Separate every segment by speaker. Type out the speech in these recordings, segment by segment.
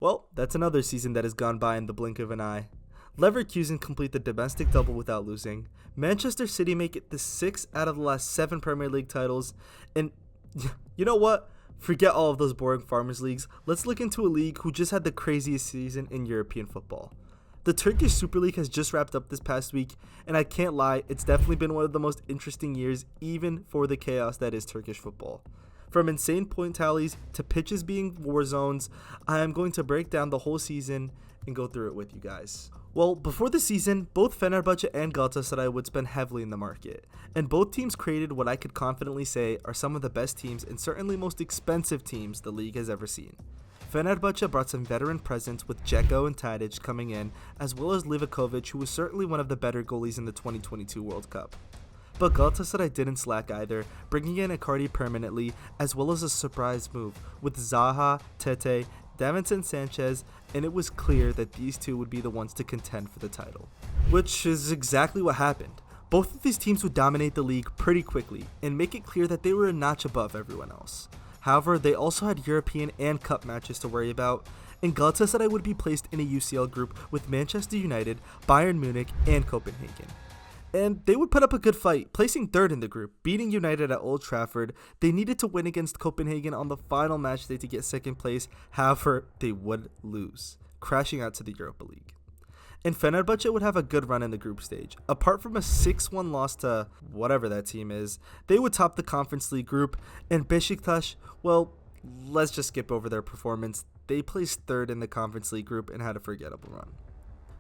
Speaker 1: Well, that's another season that has gone by in the blink of an eye. Leverkusen complete the domestic double without losing. Manchester City make it the 6 out of the last 7 Premier League titles. And you know what? Forget all of those boring farmers leagues. Let's look into a league who just had the craziest season in European football. The Turkish Super League has just wrapped up this past week, and I can't lie, it's definitely been one of the most interesting years, even for the chaos that is Turkish football. From insane point tallies to pitches being war zones, I am going to break down the whole season and go through it with you guys. Well, before the season, both Fenerbahce and Galatasaray would spend heavily in the market, and both teams created what I could confidently say are some of the best teams and certainly most expensive teams the league has ever seen. Fenerbahce brought some veteran presence with Dzeko and Tadic coming in, as well as Livakovic, who was certainly one of the better goalies in the 2022 World Cup. But Galatasaray didn't slack either, bringing in Icardi permanently, as well as a surprise move with Zaha, Tete, Davinson Sanchez, and it was clear that these two would be the ones to contend for the title. Which is exactly what happened. Both of these teams would dominate the league pretty quickly, and make it clear that they were a notch above everyone else. However, they also had European and Cup matches to worry about, and Galatasaray would be placed in a UCL group with Manchester United, Bayern Munich, and Copenhagen. And they would put up a good fight, placing third in the group, beating United at Old Trafford. They needed to win against Copenhagen on the final match day to get second place, however, they would lose, crashing out to the Europa League. And Fenerbahce would have a good run in the group stage. Apart from a 6-1 loss to whatever that team is, they would top the Conference League group, and Besiktas, well, let's just skip over their performance. They placed third in the Conference League group and had a forgettable run.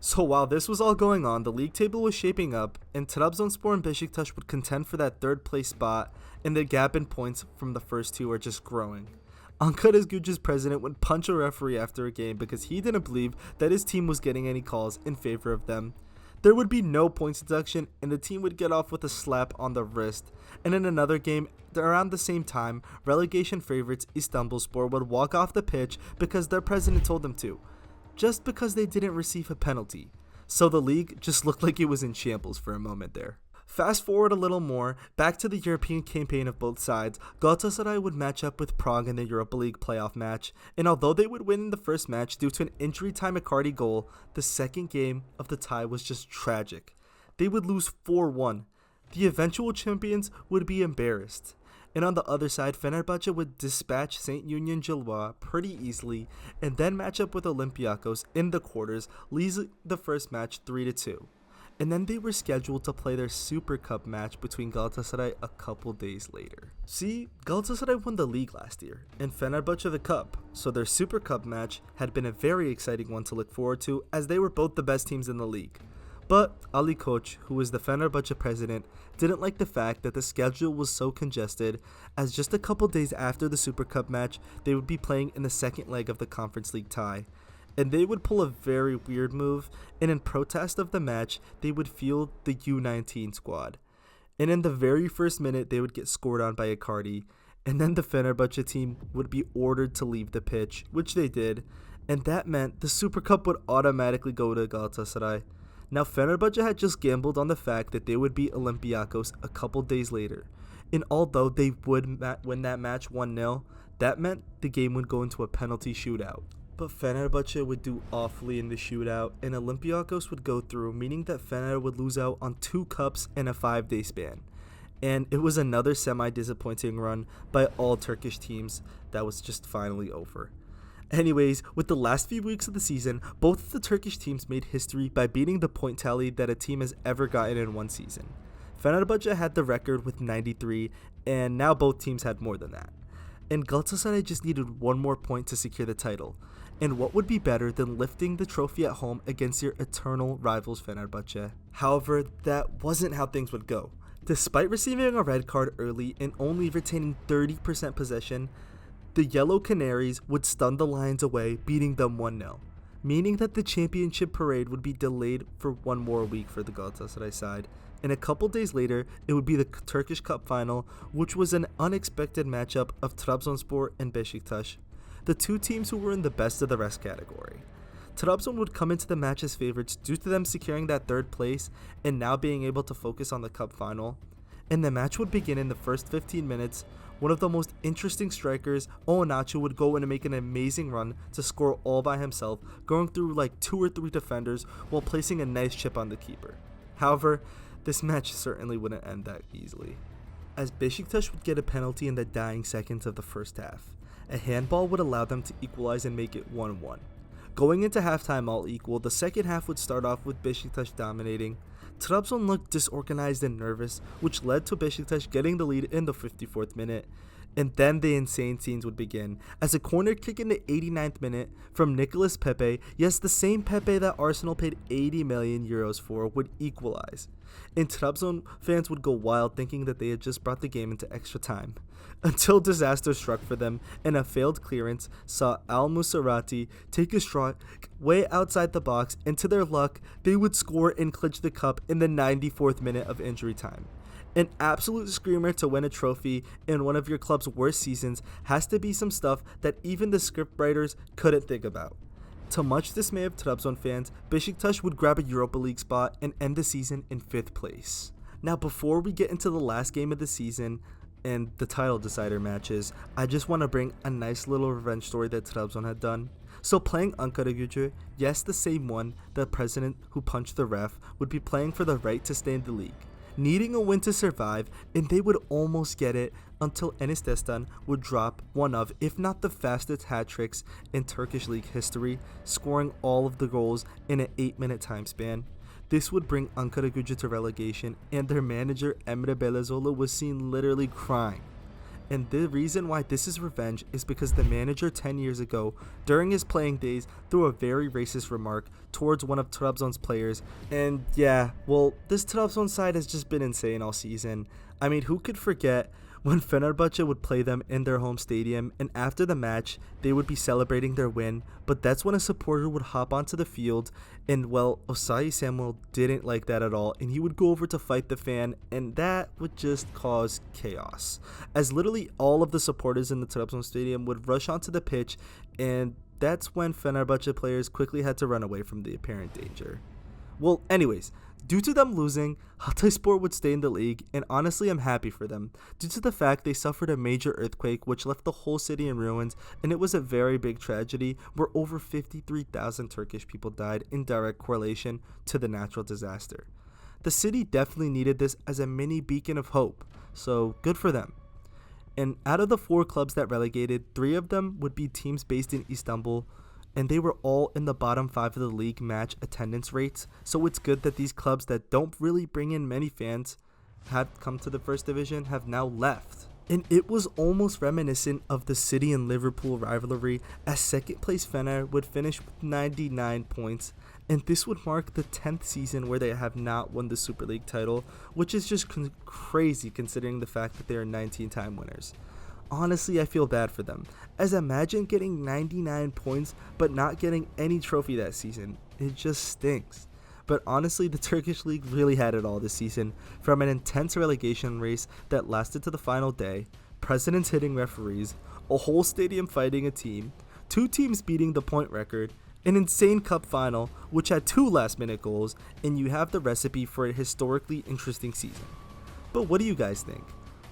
Speaker 1: So while this was all going on, the league table was shaping up, and Trabzonspor and Besiktas would contend for that third place spot, and the gap in points from the first two are just growing. Ankara Gücü's president would punch a referee after a game because he didn't believe that his team was getting any calls in favor of them. There would be no points deduction, and the team would get off with a slap on the wrist. And in another game, around the same time, relegation favorites Istanbulspor would walk off the pitch because their president told them to, just because they didn't receive a penalty. So the league just looked like it was in shambles for a moment there. Fast forward a little more, back to the European campaign of both sides, Galatasaray would match up with Prague in the Europa League playoff match, and although they would win in the first match due to an injury time Icardi goal, the second game of the tie was just tragic. They would lose 4-1. The eventual champions would be embarrassed. And on the other side, Fenerbahce would dispatch St. Union Gilwa pretty easily, and then match up with Olympiacos in the quarters, losing the first match 3-2. And then they were scheduled to play their Super Cup match between Galatasaray a couple days later. See, Galatasaray won the league last year, and Fenerbahce the Cup, so their Super Cup match had been a very exciting one to look forward to, as they were both the best teams in the league. But Ali Koç, who was the Fenerbahce president, didn't like the fact that the schedule was so congested, as just a couple days after the Super Cup match, they would be playing in the second leg of the Conference League tie. And they would pull a very weird move, and in protest of the match, they would field the U19 squad. And in the very first minute, they would get scored on by Icardi, and then the Fenerbahce team would be ordered to leave the pitch, which they did, and that meant the Super Cup would automatically go to Galatasaray. Now, Fenerbahce had just gambled on the fact that they would beat Olympiacos a couple days later, and although they would win that match 1-0, that meant the game would go into a penalty shootout. But Fenerbahce would do awfully in the shootout, and Olympiacos would go through, meaning that Fener would lose out on 2 cups in a 5-day span. And it was another semi-disappointing run by all Turkish teams that was just finally over. Anyways, with the last few weeks of the season, both of the Turkish teams made history by beating the point tally that a team has ever gotten in one season. Fenerbahce had the record with 93, and now both teams had more than that. And Galatasaray just needed one more point to secure the title. And what would be better than lifting the trophy at home against your eternal rivals Fenerbahce? However, that wasn't how things would go. Despite receiving a red card early and only retaining 30% possession, the Yellow Canaries would stun the Lions away, beating them 1-0, meaning that the championship parade would be delayed for one more week for the Galatasaray side. And a couple days later, it would be the Turkish Cup final, which was an unexpected matchup of Trabzonspor and Besiktas, the two teams who were in the best of the rest category. Trabzon would come into the match as favorites due to them securing that third place and now being able to focus on the cup final. and the match would begin in the first 15 minutes. One of the most interesting strikers, Onachu, would go in and make an amazing run to score all by himself, going through like 2 or 3 defenders while placing a nice chip on the keeper. However, this match certainly wouldn't end that easily, as Beşiktaş would get a penalty in the dying seconds of the first half. A handball would allow them to equalize and make it 1-1. Going into halftime all equal, the second half would start off with Beşiktaş dominating. Trabzon looked disorganized and nervous, which led to Beşiktaş getting the lead in the 54th minute. And then the insane scenes would begin, as a corner kick in the 89th minute from Nicolas Pepe, yes, the same Pepe that Arsenal paid 80 million euros for, would equalize. And Trabzon fans would go wild thinking that they had just brought the game into extra time, until disaster struck for them, and a failed clearance saw Al Musarati take a strike way outside the box, and to their luck, they would score and clinch the cup in the 94th minute of injury time. An absolute screamer to win a trophy in one of your club's worst seasons has to be some stuff that even the scriptwriters couldn't think about. To much dismay of Trabzon fans, Beşiktaş would grab a Europa League spot and end the season in 5th place. Now, before we get into the last game of the season and the title decider matches, I just want to bring a nice little revenge story that Trabzon had done. So playing Ankaragücü, yes, the same one, the president who punched the ref, would be playing for the right to stay in the league, needing a win to survive, and they would almost get it until Enis Destan would drop one of, if not the fastest hat tricks in Turkish league history, scoring all of the goals in an 8-minute time span. This would bring Ankaragücü to relegation, and their manager Emre Belözoğlu was seen literally crying. And the reason why this is revenge is because the manager 10 years ago, during his playing days, threw a very racist remark towards one of Trabzon's players. And yeah, well, this Trabzon side has just been insane all season. I mean, who could forget when Fenerbahçe would play them in their home stadium, and after the match, they would be celebrating their win, but that's when a supporter would hop onto the field, and well, Osayi Samuel didn't like that at all, and he would go over to fight the fan, and that would just cause chaos, as literally all of the supporters in the Trabzon stadium would rush onto the pitch, and that's when Fenerbahçe players quickly had to run away from the apparent danger. Well, anyways, due to them losing, Hatayspor would stay in the league, and honestly I'm happy for them, due to the fact they suffered a major earthquake which left the whole city in ruins, and it was a very big tragedy where over 53,000 Turkish people died in direct correlation to the natural disaster. The city definitely needed this as a mini beacon of hope, so good for them. And out of the 4 clubs that relegated, 3 of them would be teams based in Istanbul, and they were all in the bottom 5 of the league match attendance rates, so it's good that these clubs that don't really bring in many fans have come to the first division have now left. And it was almost reminiscent of the City and Liverpool rivalry, as second place Fener would finish with 99 points, and this would mark the 10th season where they have not won the Super League title, which is just crazy considering the fact that they are 19-time winners. Honestly, I feel bad for them, as imagine getting 99 points but not getting any trophy that season. It just stinks. But honestly, the Turkish league really had it all this season, from an intense relegation race that lasted to the final day, presidents hitting referees, a whole stadium fighting a team, 2 teams beating the point record, an insane cup final which had 2 last-minute goals, and you have the recipe for a historically interesting season. But what do you guys think?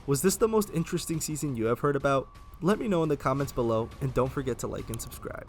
Speaker 1: Was this the most interesting season you have heard about? Let me know in the comments below, and don't forget to like and subscribe.